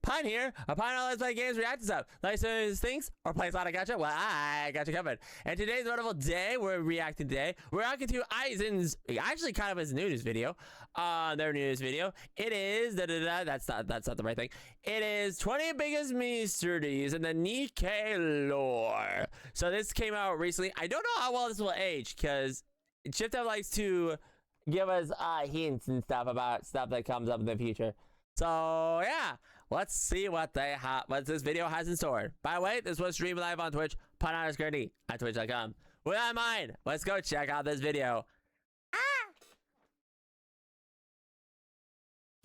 Pine here. Pine all let's play games, react to stuff. Like some of these things, or play a lot of gacha. Well, I got you covered. And today's a wonderful day. We're reacting today. We're reacting to Aizen's, actually kind of his news video. Their news video. It is, that's not the right thing. It is 20 biggest mysteries in the Nikke lore. So this came out recently. I don't know how well this will age, because Shifter likes to give us hints and stuff about stuff that comes up in the future. So yeah, let's see what this video has in store. By the way, this was streamed live on Twitch, pun_D at twitch.com. With that in mind, let's go check out this video.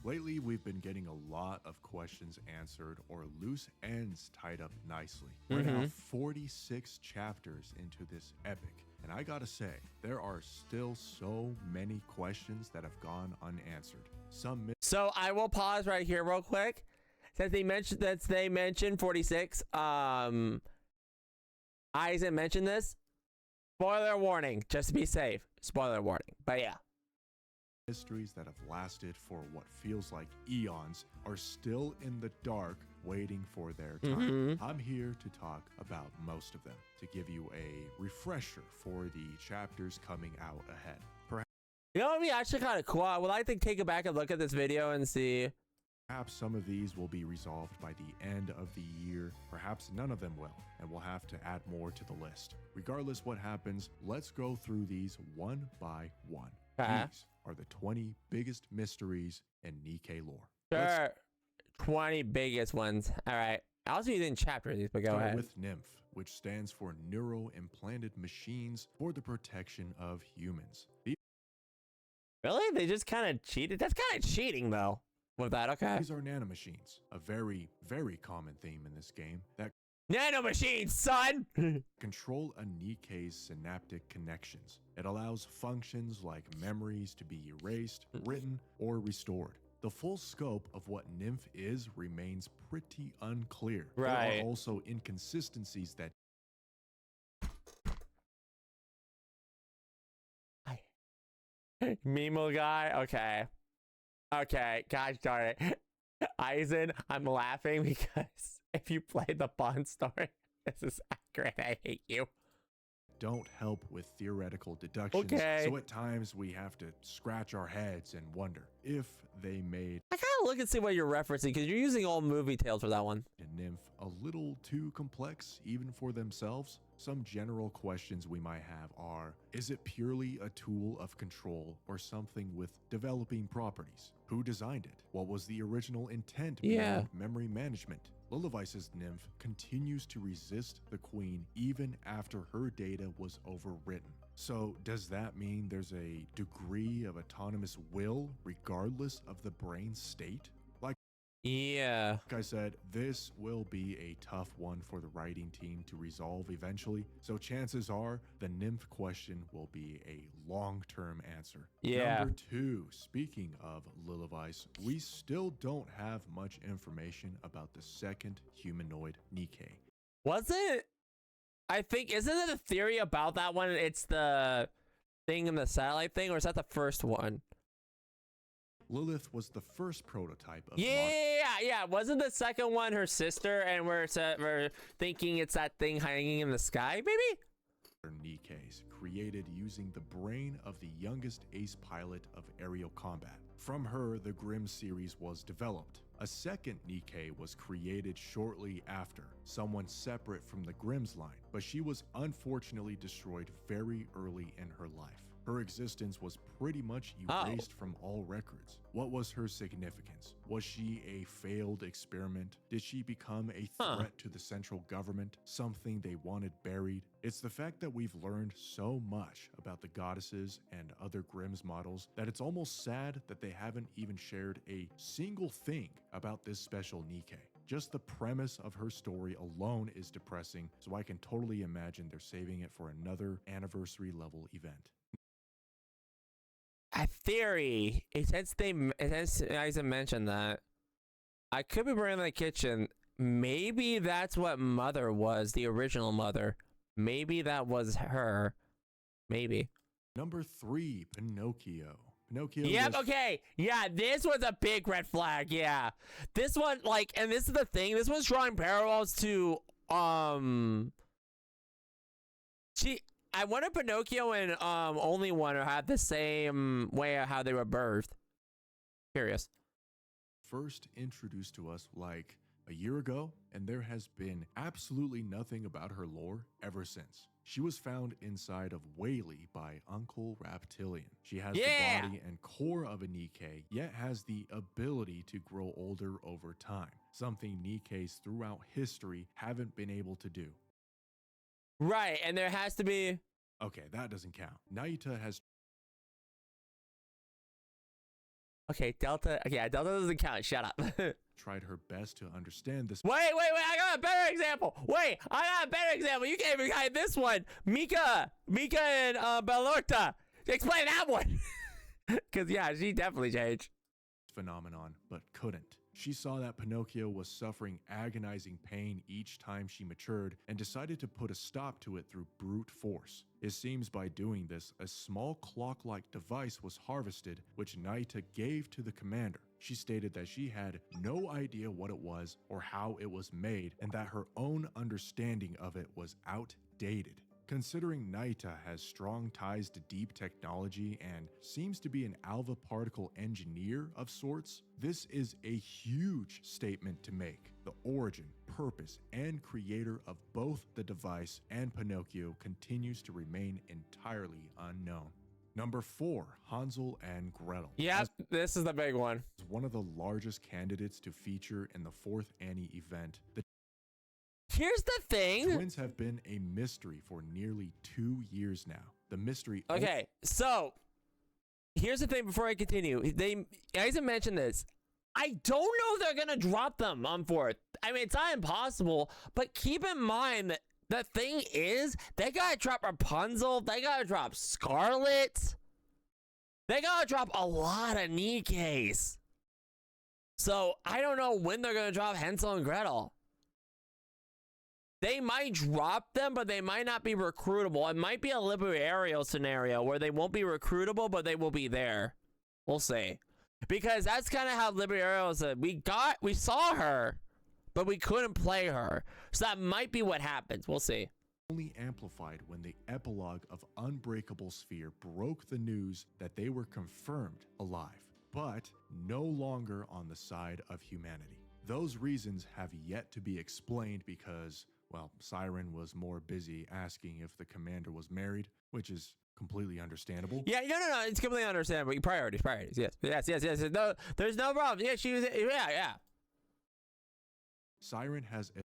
Lately, we've been getting a lot of questions answered or loose ends tied up nicely. We're now 46 chapters into this epic, and I gotta say, there are still so many questions that have gone unanswered. So I will pause right here real quick. Since they mentioned 46, Aizen mentioned this. Spoiler warning, just to be safe. Spoiler warning. But yeah. Mysteries that have lasted for what feels like eons are still in the dark, waiting for their time. I'm here to talk about most of them, to give you a refresher for the chapters coming out ahead. You know what would be actually kind of cool? I would like to take it back and look at this video and see. Perhaps some of these will be resolved by the end of the year. Perhaps none of them will, and we'll have to add more to the list. Regardless what happens, let's go through these one by one. These are the 20 biggest mysteries in Nikke lore. Sure. 20 biggest ones. All right. I also using chapters, but go ahead. With NIMF, which stands for Neuro-Implanted Machines for the Protection of Humans. Really? They just kind of cheated? That's kind of cheating, though, with that. Okay. These are nanomachines, a very, very common theme in this game that nanomachines, son! control a Nikke's synaptic connections. It allows functions like memories to be erased, written, or restored. The full scope of what NIMF is remains pretty unclear. Right. There are also inconsistencies that Mimo guy, okay, gosh darn it. Aizen, I'm laughing because if you play the Bond story, this is accurate. I hate you. Don't help with theoretical deductions. Okay. So at times we have to scratch our heads and wonder if they made I gotta look and see what you're referencing, because you're using old movie tales for that one. NIMF a little too complex even for themselves. Some general questions we might have are, is it purely a tool of control or something with developing properties? Who designed it? What was the original intent behind memory management? Lilith's NIMF continues to resist the queen even after her data was overwritten. So does that mean there's a degree of autonomous will regardless of the brain state? Yeah. Like I said, this will be a tough one for the writing team to resolve eventually, so chances are the NIMF question will be a long-term answer. Yeah. Number 2, speaking of Lilith, we still don't have much information about the second humanoid Nikke. Was it? I think, isn't it a theory about that one? It's the thing in the satellite thing, or is that the first one? Lilith was the first prototype of yeah. Wasn't the second one her sister, and we're thinking it's that thing hanging in the sky, maybe? Nikke's, created using the brain of the youngest ace pilot of aerial combat. From her, the Grimm series was developed. A second Nikke was created shortly after, someone separate from the Grimm's line, but she was unfortunately destroyed very early in her life. Her existence was pretty much erased from all records. What was her significance? Was she a failed experiment? Did she become a threat to the central government? Something they wanted buried? It's the fact that we've learned so much about the goddesses and other Grimm's models that it's almost sad that they haven't even shared a single thing about this special Nikke. Just the premise of her story alone is depressing, so I can totally imagine they're saving it for another anniversary level event. A theory. Since Aizen mentioned that, I could be burning in the kitchen. Maybe that's what Mother was, the original Mother. Maybe that was her. Maybe. Number 3, Pinocchio. Pinocchio Yep, was okay. Yeah, this was a big red flag. Yeah. This one, like, and this is the thing. This one's drawing parallels to, I wonder if Pinocchio and, Only One had the same way of how they were birthed. Curious. first introduced to us like a year ago, and there has been absolutely nothing about her lore ever since. She was found inside of Whaley by Uncle Raptilian. She has the body and core of a Nikke, yet has the ability to grow older over time, something Nikkes throughout history haven't been able to do. Right, and there has to be... Okay, that doesn't count. Naita has Okay, Delta... Yeah, Delta doesn't count. Shut up. tried her best to understand this. Wait, I got a better example. You can't even hide this one. Mika and Belorta. Explain that one. Because, yeah, she definitely changed. Phenomenon, but couldn't. She saw that Pinocchio was suffering agonizing pain each time she matured and decided to put a stop to it through brute force. It seems by doing this, a small clock-like device was harvested, which Naita gave to the commander. She stated that she had no idea what it was or how it was made, and that her own understanding of it was outdated. Considering Naita has strong ties to deep technology and seems to be an alpha particle engineer of sorts, this is a huge statement to make. The origin, purpose, and creator of both the device and Pinocchio continues to remain entirely unknown. Number 4, Hansel and Gretel. Yeah, this is the big one. As one of the largest candidates to feature in the 4th Annie event, the Here's the thing. twins have been a mystery for nearly 2 years now. The mystery... Okay, so here's the thing before I continue. Isaac mentioned this. I don't know if they're going to drop them on 4th. I mean, it's not impossible, but keep in mind that the thing is, they got to drop Rapunzel. They got to drop Scarlet. They got to drop a lot of Nikkes. So I don't know when they're going to drop Hansel and Gretel. They might drop them, but they might not be recruitable. It might be a Liberario scenario where they won't be recruitable, but they will be there. We'll see. Because that's kind of how Liberario said. We saw her, but we couldn't play her. So that might be what happens. We'll see. Only amplified when the epilogue of Unbreakable Sphere broke the news that they were confirmed alive, but no longer on the side of humanity. Those reasons have yet to be explained because, well, Siren was more busy asking if the commander was married, which is completely understandable. Yeah, no, it's completely understandable. Priorities, yes. No, there's no problem. Yeah, she was, yeah. Siren has a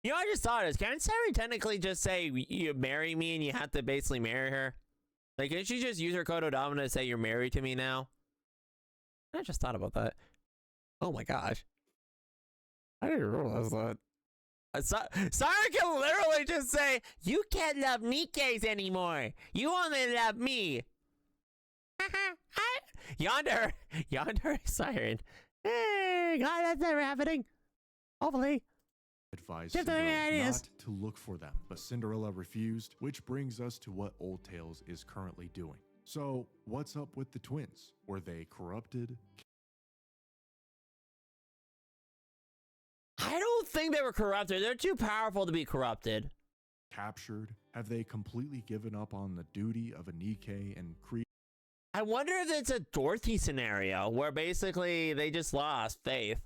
You know, I just thought is, can't Siren technically just say, you marry me and you have to basically marry her? Like, can't she just use her code Domina to say you're married to me now? I just thought about that. Oh my gosh. I didn't realize that. Siren can literally just say, you can't love Nikkes anymore. You only love me. Yonder, Siren. Hey, God, that's never happening. Hopefully. advised Cinderella not to look for them, but Cinderella refused, which brings us to what Old Tales is currently doing. So, what's up with the twins? Were they corrupted? I don't think they were corrupted. They're too powerful to be corrupted. Captured? Have they completely given up on the duty of a Nikke and I wonder if it's a Dorothy scenario where basically they just lost faith.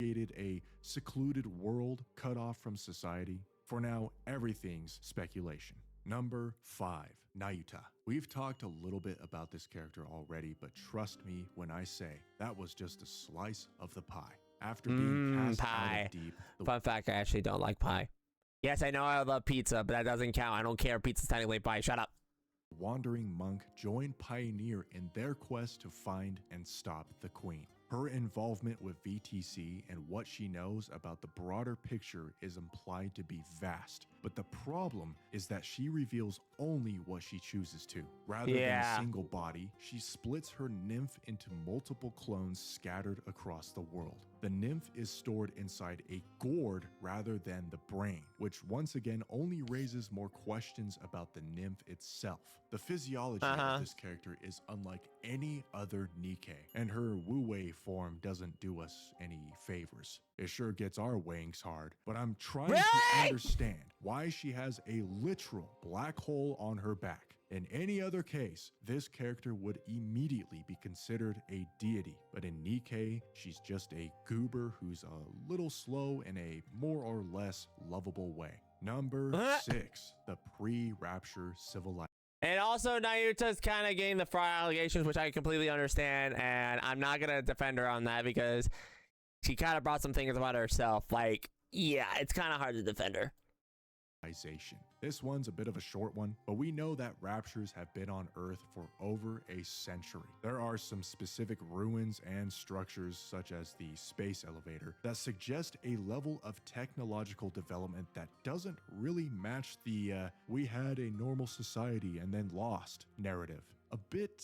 created a secluded world cut off from society? For now, everything's speculation. Number 5, Naita. We've talked a little bit about this character already, but trust me when I say that was just a slice of the pie. After being cast out of deep, Fun fact, I actually don't like pie. Yes, I know I love pizza, but that doesn't count. I don't care. Pizza's technically pie. Shut up. wandering monk joined Pioneer in their quest to find and stop the queen. Her involvement with VTC and what she knows about the broader picture is implied to be vast, but the problem is that she reveals only what she chooses to. Rather than a single body, she splits her nymph into multiple clones scattered across the world. The nymph is stored inside a gourd rather than the brain, which once again only raises more questions about the nymph itself. The physiology of this character is unlike any other Nikke, and her wu-wei form doesn't do us any favors. It sure gets our wings hard, but I'm trying to understand why she has a literal black hole on her back. In any other case, this character would immediately be considered a deity, but in Nikke, she's just a goober who's a little slow in a more or less lovable way. Number 6, the pre-rapture civilization. And also, Nayuta's kind of getting the fraud allegations, which I completely understand, and I'm not going to defend her on that because she kind of brought some things about herself. Like, yeah, it's kind of hard to defend her. This one's a bit of a short one, but we know that raptures have been on Earth for over a century. There are some specific ruins and structures, such as the space elevator, that suggest a level of technological development that doesn't really match the we had a normal society and then lost narrative. A bit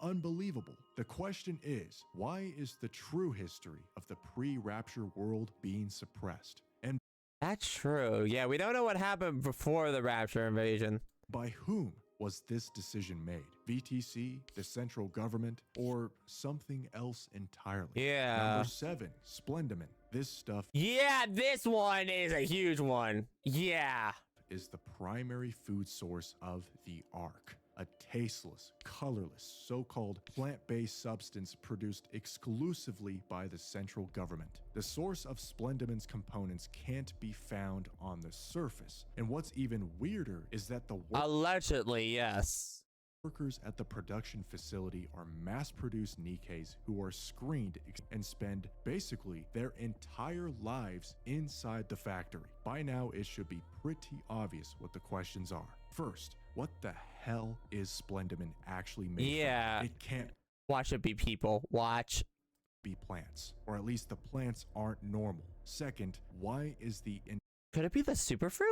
unbelievable. The question is, why is the true history of the pre-rapture world being suppressed? And that's true. Yeah, we don't know what happened before the rapture invasion. By whom was this decision made? VTC, the central government, or something else entirely? Yeah. Number 7, Splendiman. This stuff. Yeah, this one is a huge one. Yeah. Is the primary food source of the Ark. A tasteless, colorless, so-called plant-based substance produced exclusively by the central government. The source of Splendiman's components can't be found on the surface. And what's even weirder is that the allegedly, yes. Workers at the production facility are mass-produced Nikkes who are screened and spend basically their entire lives inside the factory. By now, it should be pretty obvious what the questions are. First, what the hell is Splendiman actually made from? It can't watch it be people. Watch be plants, or at least the plants aren't normal. Second, why is could it be the superfruit?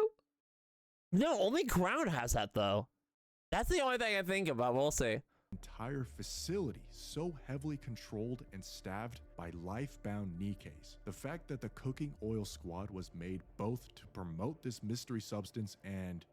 No, only ground has that though. That's the only thing I think about. We'll see. Entire facility so heavily controlled and staffed by life-bound Nikkes. The fact that the cooking oil squad was made both to promote this mystery substance and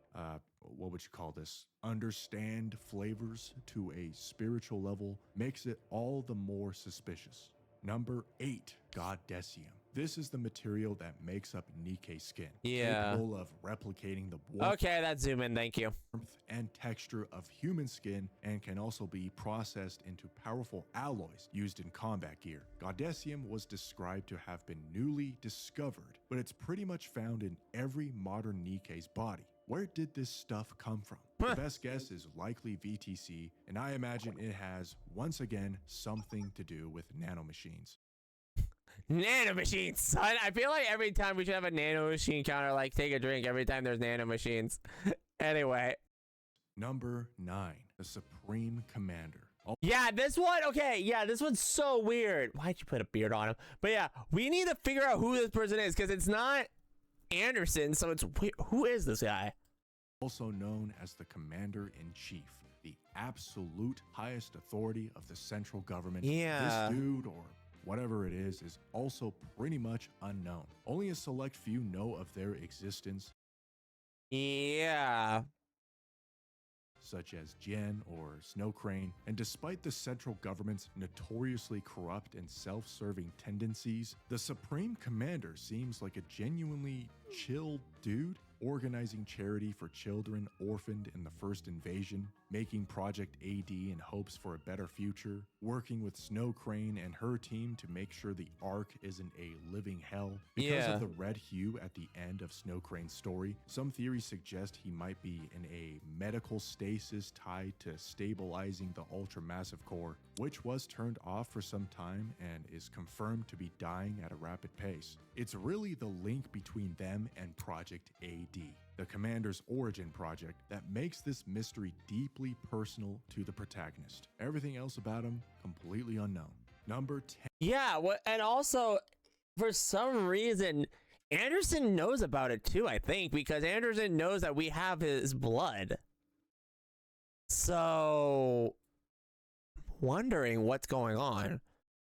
what would you call this? Understand flavors to a spiritual level makes it all the more suspicious. Number 8, Goddesium. This is the material that makes up Nikke skin. Capable of replicating the warmth. Okay, that's zoom in, thank you. And texture of human skin, and can also be processed into powerful alloys used in combat gear. Goddesium was described to have been newly discovered, but it's pretty much found in every modern Nikke's body. Where did this stuff come from? The best guess is likely VTC, and I imagine it has, once again, something to do with nanomachines. Nanomachines, son. I feel like every time we should have a nanomachine counter, like take a drink every time there's nanomachines. Anyway. Number 9, the Supreme Commander. Yeah, this one, okay, yeah, this one's so weird. Why'd you put a beard on him? But yeah, we need to figure out who this person is, because it's not Anderson, so it's who is this guy? Also known as the Commander-in-Chief, the absolute highest authority of the central government. Yeah. This dude, or whatever it is also pretty much unknown. Only a select few know of their existence. Yeah. Such as Jen or Snow Crane, and despite the central government's notoriously corrupt and self-serving tendencies, the Supreme Commander seems like a genuinely chill dude, organizing charity for children orphaned in the first invasion, making Project AD in hopes for a better future, working with Snow Crane and her team to make sure the Ark isn't a living hell. Because of the red hue at the end of Snow Crane's story, some theories suggest he might be in a medical stasis tied to stabilizing the ultramassive core, which was turned off for some time and is confirmed to be dying at a rapid pace. It's really the link between them and Project AD, the Commander's origin project, that makes this mystery deeply personal to the protagonist. Everything else about him, completely unknown. Number 10. Yeah, and also for some reason Anderson knows about it too, I think, because Anderson knows that we have his blood. So wondering what's going on.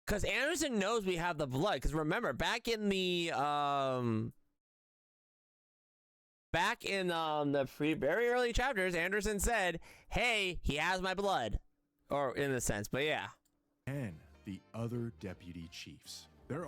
Because Anderson knows we have the blood. Because remember, back in the very early chapters, Anderson said, "Hey, he has my blood," or in a sense. But yeah, And the other deputy chiefs. There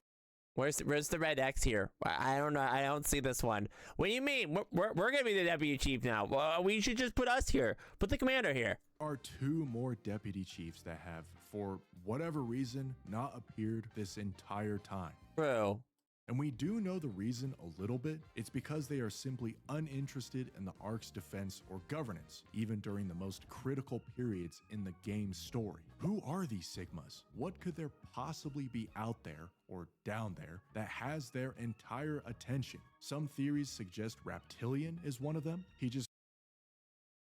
where's the red X here? I don't know. I don't see this one. What do you mean? We're gonna be the deputy chief now. Well, we should just put us here. Put the commander here. are 2 more deputy chiefs that have, for whatever reason, not appeared this entire time. Bro. And we do know the reason a little bit. It's because they are simply uninterested in the Ark's defense or governance, even during the most critical periods in the game's story. Who are these Sigmas? What could there possibly be out there, or down there, that has their entire attention? Some theories suggest Reptilian is one of them. He just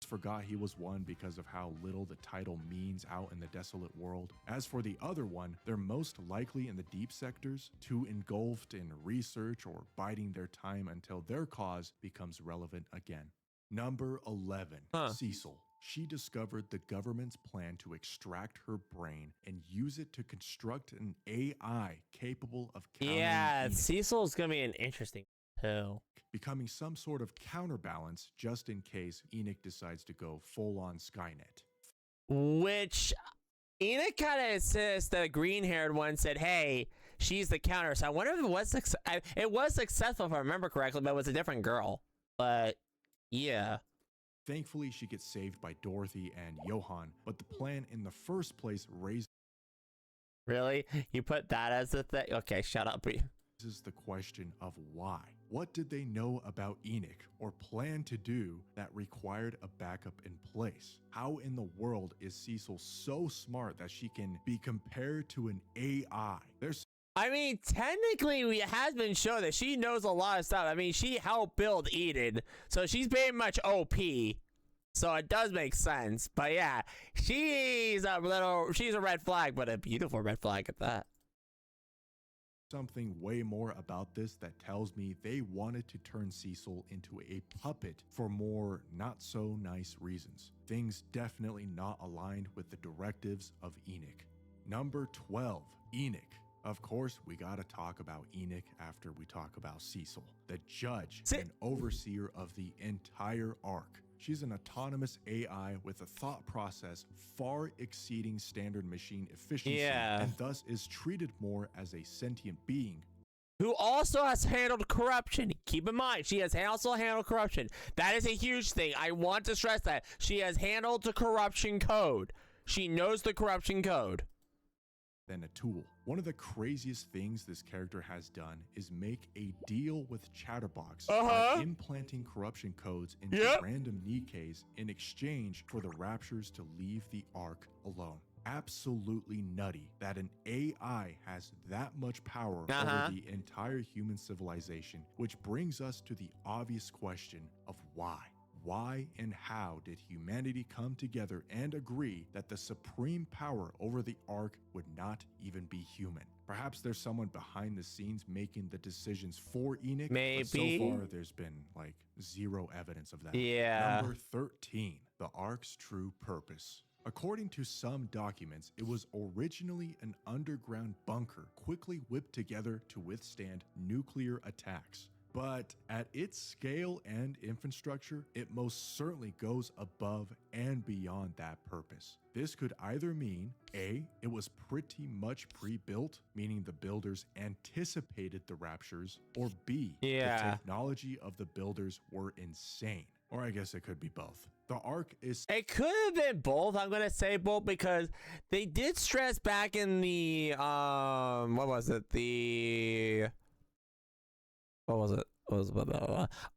forgot he was one because of how little the title means out in the desolate world. As for the other one, they're most likely in the deep sectors, too engulfed in research or biding their time until their cause becomes relevant again. Number 11, Cecil. She discovered the government's plan to extract her brain and use it to construct an AI capable of countering Enoch. Cecil's gonna be an interesting too. Becoming some sort of counterbalance just in case Enoch decides to go full-on Skynet. Which Enoch kind of insists the green-haired one said, "Hey, she's the counter." So I wonder if it was successful, if I remember correctly, but it was a different girl. But yeah. Thankfully, she gets saved by Dorothy and Johann, but the plan in the first place raises Really? You put that as the thing? Okay, shut up. Is the question of why. What did they know about Enoch or plan to do that required a backup in place? How in the world is Cecil so smart that she can be compared to an AI? I mean, technically, it has been shown that she knows a lot of stuff. I mean, she helped build Eden, so she's very much OP. So it does make sense. But yeah, she's a red flag, but a beautiful red flag at that. Something way more about this that tells me they wanted to turn Cecil into a puppet for more not so nice reasons. Things definitely not aligned with the directives of Enoch. Number 12, Enoch. Of course, we gotta talk about Enoch after we talk about Cecil, the judge and overseer of the entire Ark. She's an autonomous AI with a thought process far exceeding standard machine efficiency, and thus is treated more as a sentient being. Who also has handled corruption. Keep in mind, she has also handled corruption. That is a huge thing. I want to stress that. She has handled the corruption code. She knows the corruption code. Than a tool. One of the craziest things this character has done is make a deal with Chatterbox by implanting corruption codes into random Nikkes in exchange for the Raptures to leave the Ark alone. Absolutely nutty that an AI has that much power over the entire human civilization, which brings us to the obvious question of why. Why and how did humanity come together and agree that the supreme power over the Ark would not even be human? Perhaps there's someone behind the scenes making the decisions for Enoch. Maybe. But so far, there's been like zero evidence of that. Number 13, the Ark's true purpose. According to some documents, it was originally an underground bunker quickly whipped together to withstand nuclear attacks. But at its scale and infrastructure, it most certainly goes above and beyond that purpose. This could either mean A, it was pretty much pre-built, meaning the builders anticipated the Raptures, or B, the technology of the builders were insane. Or I guess it could be both. The Ark is... It could have been both. I'm going to say both because they did stress back in the, what was it?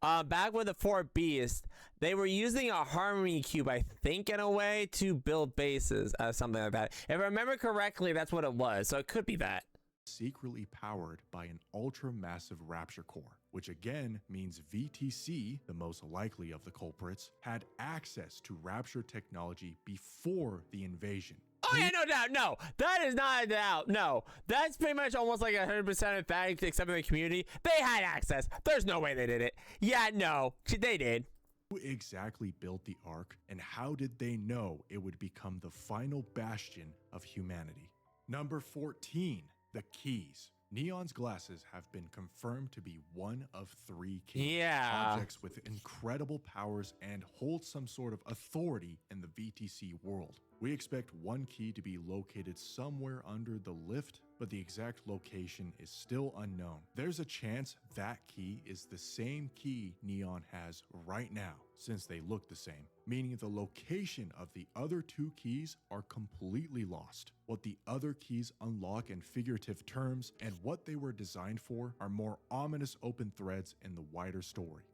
Back with the 4 Beasts, they were using a harmony cube, I think, in a way to build bases, something like that. If I remember correctly, that's what it was. So it could be that. Secretly powered by an ultra-massive Rapture core, which again means VTC, the most likely of the culprits, had access to Rapture technology before the invasion. Oh yeah, no doubt. No, that is not a doubt. No, that's pretty much almost like 100% emphatic, except in the community. They had access. There's no way they did it. Yeah, no, they did. Who exactly built the Ark, and how did they know it would become the final bastion of humanity? Number 14, the keys. Neon's glasses have been confirmed to be one of 3 keys. Yeah. Objects with incredible powers and hold some sort of authority in the VTC world. We expect one key to be located somewhere under the lift, but the exact location is still unknown. There's a chance that key is the same key Neon has right now, since they look the same, meaning the location of the other 2 keys are completely lost. What the other keys unlock in figurative terms and what they were designed for are more ominous open threads in the wider story.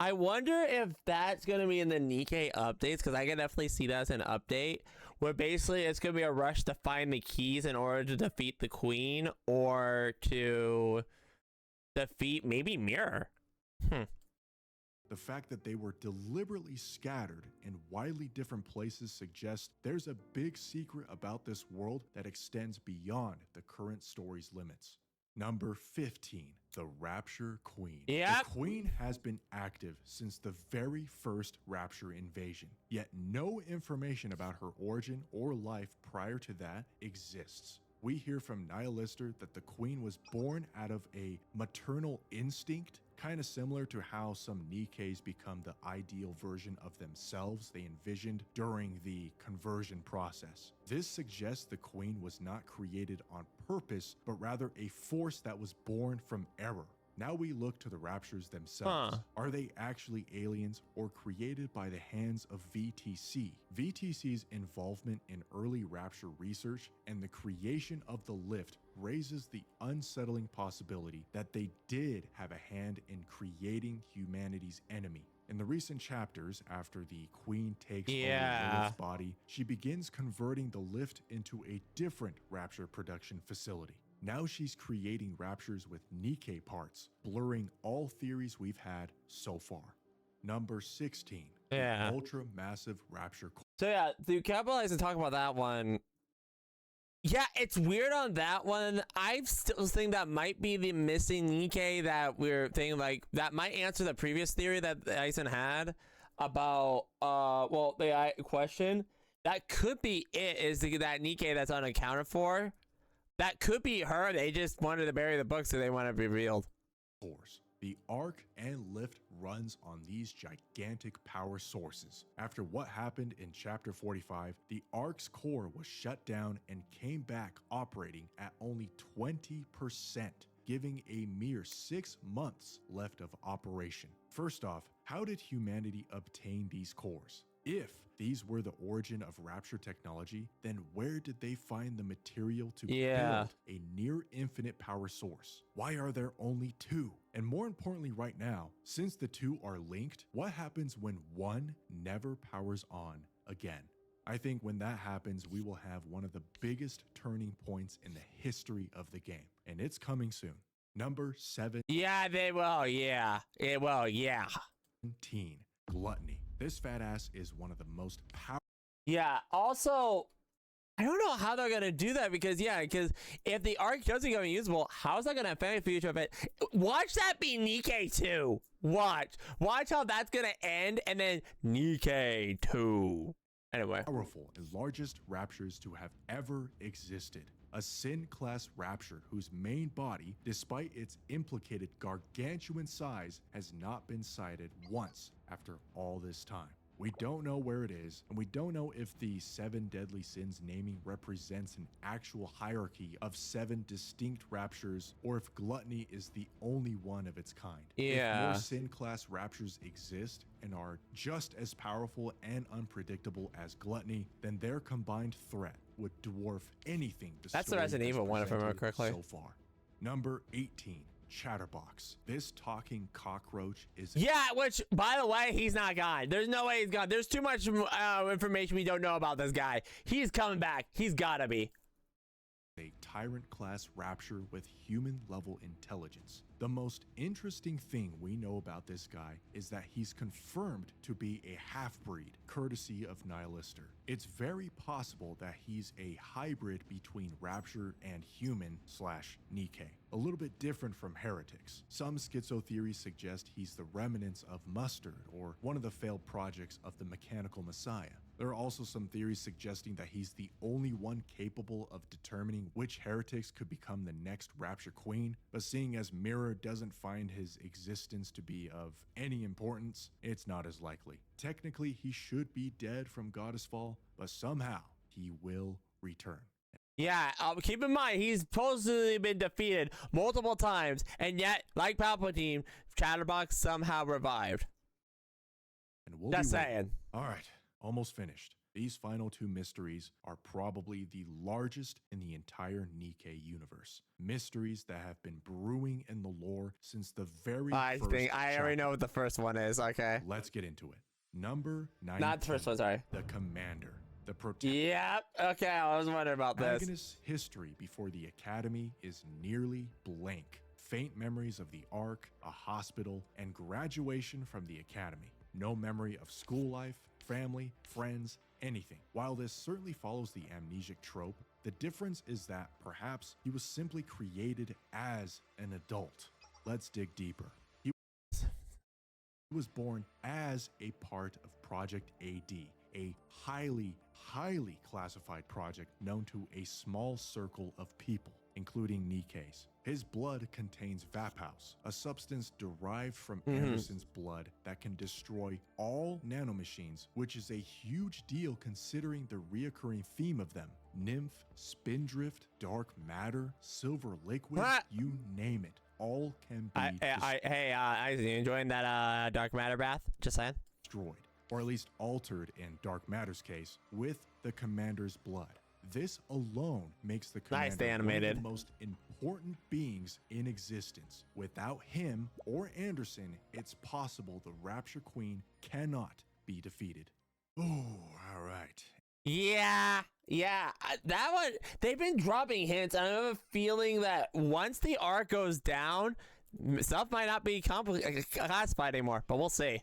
I wonder if that's going to be in the Nikke updates, because I can definitely see that as an update where basically it's going to be a rush to find the keys in order to defeat the queen or to defeat maybe Mirror. The fact that they were deliberately scattered in widely different places suggests there's a big secret about this world that extends beyond the current story's limits. Number 15, the Rapture Queen. Yep. The Queen has been active since the very first Rapture invasion, yet no information about her origin or life prior to that exists. We hear from Nihilister that the Queen was born out of a maternal instinct, kind of similar to how some Nikkes become the ideal version of themselves they envisioned during the conversion process. This suggests the Queen was not created on purpose, but rather a force that was born from error. Now we look to the Raptures themselves. Are they actually aliens or created by the hands of VTC? VTC's involvement in early Rapture research and the creation of the lift raises the unsettling possibility that they did have a hand in creating humanity's enemy. In the recent chapters, after the Queen takes over Lilith's body, she begins converting the lift into a different Rapture production facility. Now she's creating Raptures with Nikke parts, blurring all theories we've had so far. Number 16, the ultra-massive Rapture core. So yeah, to capitalize and talk about that one, yeah, it's weird on that one. I still think that might be the missing Nikke that we're thinking, like, that might answer the previous theory that Eisen had about, well, the question. That could be it, is that Nikke that's unaccounted for. That could be her. They just wanted to bury the book, so they want to be revealed. The Ark and Lift runs on these gigantic power sources. After what happened in Chapter 45, the Ark's core was shut down and came back operating at only 20%, giving a mere 6 months left of operation. First off, how did humanity obtain these cores? If these were the origin of Rapture technology, then where did they find the material to build a near infinite power source? Why are there only 2? And more importantly right now, since the 2 are linked, what happens when one never powers on again? I think when that happens, we will have one of the biggest turning points in the history of the game, and it's coming soon. Number 17. Yeah, they will. Yeah, it will. Yeah. Gluttony. This fat ass is one of the most powerful. Yeah, also, I don't know how they're going to do that because if the Ark doesn't become usable, how is that going to affect the future of it? Watch that be Nikke 2. Watch how that's going to end and then Nikke 2. Anyway. Powerful and largest Raptures to have ever existed. A Sin-class Rapture whose main body, despite its implicated gargantuan size, has not been sighted once after all this time. We don't know where it is, and we don't know if the 7 deadly sins naming represents an actual hierarchy of 7 distinct Raptures, or if gluttony is the only one of its kind. Yeah. If more Sin-class Raptures exist and are just as powerful and unpredictable as gluttony, then their combined threat would dwarf anything That's the Resident Evil one, if I remember correctly. So far. Number 18. Chatterbox. This talking cockroach is which, by the way, he's not gone. There's no way he's gone. There's too much information we don't know about this guy. He's coming back. He's gotta be. a tyrant-class rapture with human-level intelligence. The most interesting thing we know about this guy is that he's confirmed to be a half-breed, courtesy of Nihilister. It's very possible that he's a hybrid between Rapture and human/Nikke, a little bit different from heretics. Some schizo theories suggest he's the remnants of Mustard, or one of the failed projects of the Mechanical Messiah. There are also some theories suggesting that he's the only one capable of determining which heretics could become the next Rapture Queen, but seeing as Mirror doesn't find his existence to be of any importance, it's not as likely. Technically, he should be dead from Goddess Fall, but somehow he will return. Yeah, keep in mind, he's supposedly been defeated multiple times, and yet, like Palpatine, Chatterbox somehow revived. And we'll Just saying. All right, almost finished. These final two mysteries are probably the largest in the entire Nikke universe. Mysteries that have been brewing in the lore since the very first I already know what the first one is, okay. Let's get into it. Number 19. Not the first one, sorry. The Commander. The protector. Yep, okay, I was wondering about this. Agnes' history before the Academy is nearly blank. Faint memories of the Ark, a hospital, and graduation from the Academy. No memory of school life, family, friends, anything. While this certainly follows the amnesic trope, the difference is that perhaps he was simply created as an adult. Let's dig deeper. He was born as a part of Project AD, a highly classified project known to a small circle of people, including Nikke's. His blood contains Vaphouse, a substance derived from Anderson's blood that can destroy all nanomachines, which is a huge deal considering the reoccurring theme of them. Nymph, Spindrift, Dark Matter, Silver Liquid, you name it. All can be Hey, you enjoying that Dark Matter bath? Just saying. Destroyed, or at least altered in Dark Matter's case, with the Commander's blood. This alone makes the Commander one of the most important beings in existence. Without him or Anderson, it's possible the Rapture Queen cannot be defeated. Oh, all right. Yeah, that one, they've been dropping hints. I have a feeling that once the arc goes down, stuff might not be classified anymore, but we'll see.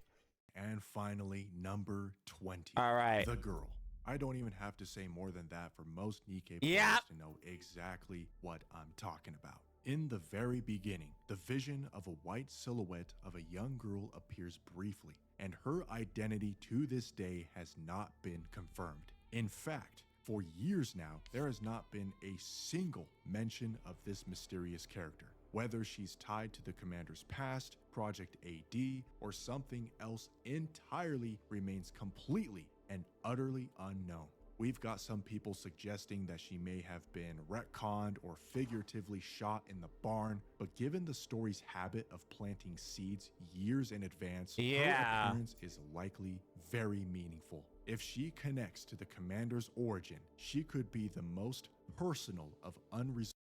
And finally, number 20. All right. The girl. I don't even have to say more than that for most Nikke players to know exactly what I'm talking about. In the very beginning, the vision of a white silhouette of a young girl appears briefly, and her identity to this day has not been confirmed. In fact, for years now, there has not been a single mention of this mysterious character. Whether she's tied to the Commander's past, Project AD, or something else entirely remains completely and utterly unknown. We've got some people suggesting that she may have been retconned or figuratively shot in the barn, but given the story's habit of planting seeds years in advance, her appearance is likely very meaningful. If she connects to the Commander's origin, she could be the most personal of unresolved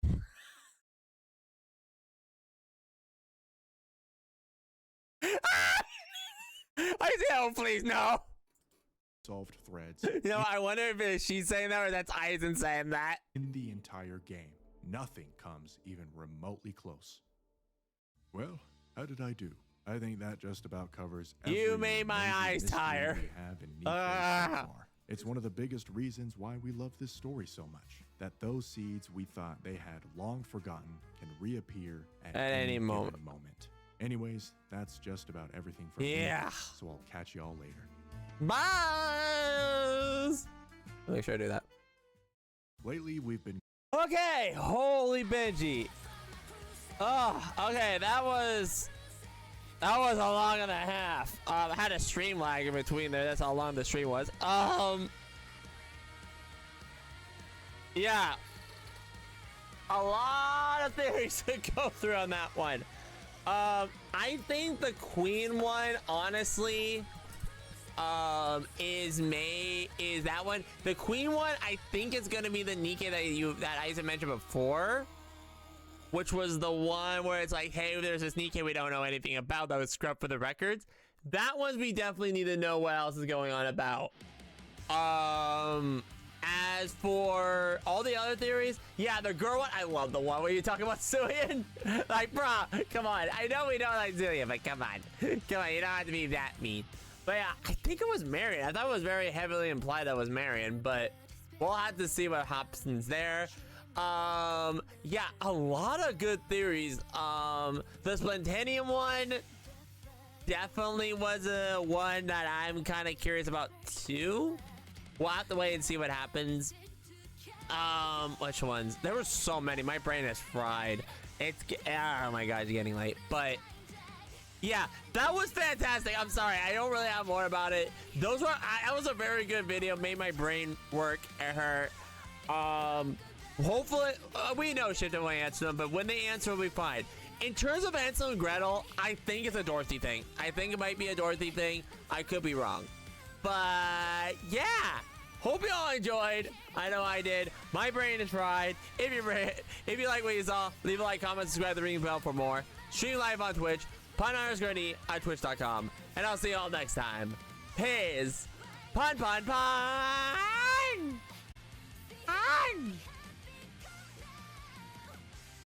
I say, oh, please, no. threads. You know, I wonder if it's she's saying that or that's Aizen saying that. In the entire game, nothing comes even remotely close. Well, how did I do? I think that just about covers every You made my eyes tired. We have in Nikke so far. It's one of the biggest reasons why we love this story so much. That those seeds we thought they had long forgotten can reappear at any moment. Anyways, that's just about everything for me. So I'll catch y'all later. Bye. Make sure I do that. Lately, we've been... Okay, holy Benji. Oh, okay, that was a long and a half. I had a stream lag in between there. That's how long the stream was. Yeah. A lot of theories to go through on that one. I think the Queen one, honestly, is that one. The Queen one, I think it's gonna be the Nikke that Aizen mentioned before, which was the one where it's like, hey, there's this Nikke we don't know anything about that was scrubbed for the records. That one we definitely need to know what else is going on about. As for all the other theories, yeah, the girl one, I love the one where you talk about Cillian. Like, bro, come on. I know we don't like Cillian, but come on. Come on, you don't have to be that mean. But yeah, I think it was Marion. I thought it was very heavily implied that it was Marion, but we'll have to see what happens there. Yeah, a lot of good theories. The Splintanium one definitely was a one that I'm kind of curious about too. We'll have to wait and see what happens. Which ones? There were so many. My brain is fried. Oh my god, it's getting late. But yeah, that was fantastic. I'm sorry, I don't really have more about it. Those were that was a very good video. Made my brain work. It hurt. Hopefully, we know Shifter won't answer them, but when they answer, we'll be fine. In terms of Hansel and Gretel, I think it's a Dorothy thing. I think it might be a Dorothy thing. I could be wrong. But yeah, hope you all enjoyed. I know I did. My brain is fried. If you like what you saw, leave a like, comment, subscribe, the ring bell for more. Stream live on Twitch, pun_D at twitch.com. And I'll see you all next time. Peace. Pun.